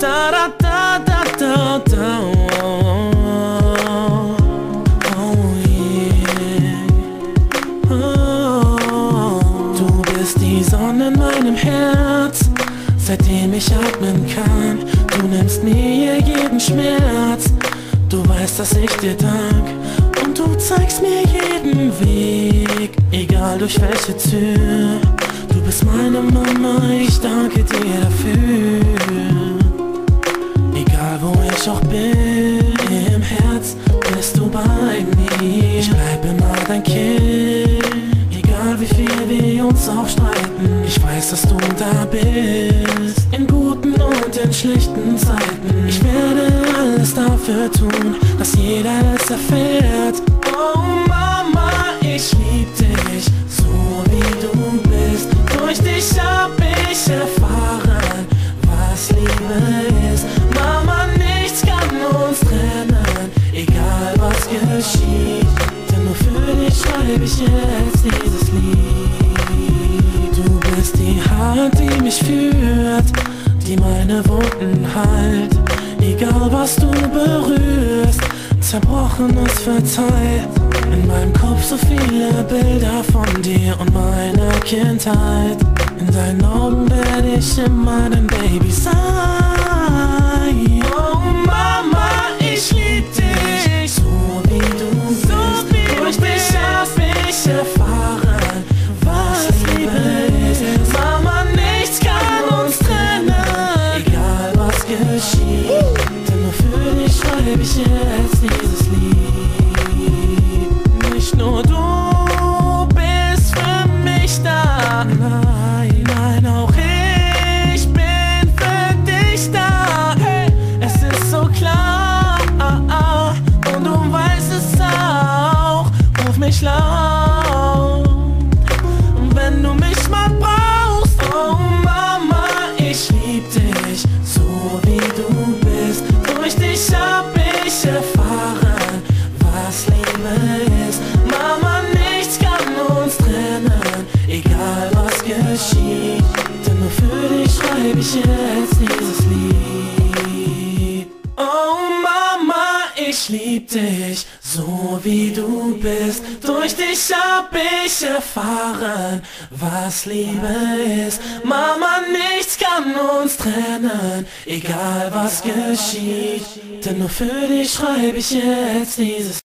Da da da da da da. Oh yeah. Oh. Du bist die Sonne in meinem Herz, seitdem ich atmen kann. Du nimmst mir jeden Schmerz, du weißt, dass ich dir dank. Und du zeigst mir jeden Weg, egal durch welche Tür. Du bist meine Mama, ich danke dir dafür. Egal wo ich auch bin, im Herz bist du bei mir. Ich bleib immer dein Kind, egal wie viel wir uns auch streiten. Ich weiß, dass du da bist, in guten und in schlechten Zeiten. Ich werde alles dafür tun, dass jeder es erfährt. Oh Mama, ich lieb dich, so wie du bist. Durch dich hab ich erfahren, was Liebe ist. Mama, nichts kann uns trennen, egal was geschieht. Denn nur für dich schreibe ich jetzt dieses Lied. Du bist die Hand, die mich führt, die meine Wunden heilt. Egal was du berührst, Zerbrochenes verzeiht. In meinem Kopf so viele Bilder von dir und meiner Kindheit. In deinen Augen werde ich immer dein Baby sein. Oh Mama, ich lieb dich, so wie du bist. Durch dich hab ich erfahren, was Liebe ist. Mama, nichts kann uns trennen, egal was geschieht. Denn nur für dich schreibe ich jetzt dieses Lied. Nicht nur du bist für mich da, nein, nein, auch ich bin für dich da. Hey, es ist so klar, und du weißt es auch. Ruf mich laut, wenn du mich mal brauchst. Oh Mama, ich lieb dich, so wie du bist. Durch dich hab ich erfahren, was Liebe ist. Mama, nichts kann uns trennen, egal was geschieht. Denn nur für dich schreibe ich jetzt dieses Lied. Oh Mama, ich lieb dich, so wie du bist. Durch dich hab ich erfahren, was Liebe ist. Mama, nichts kann uns trennen, egal was geschieht. Denn nur für dich schreibe ich jetzt dieses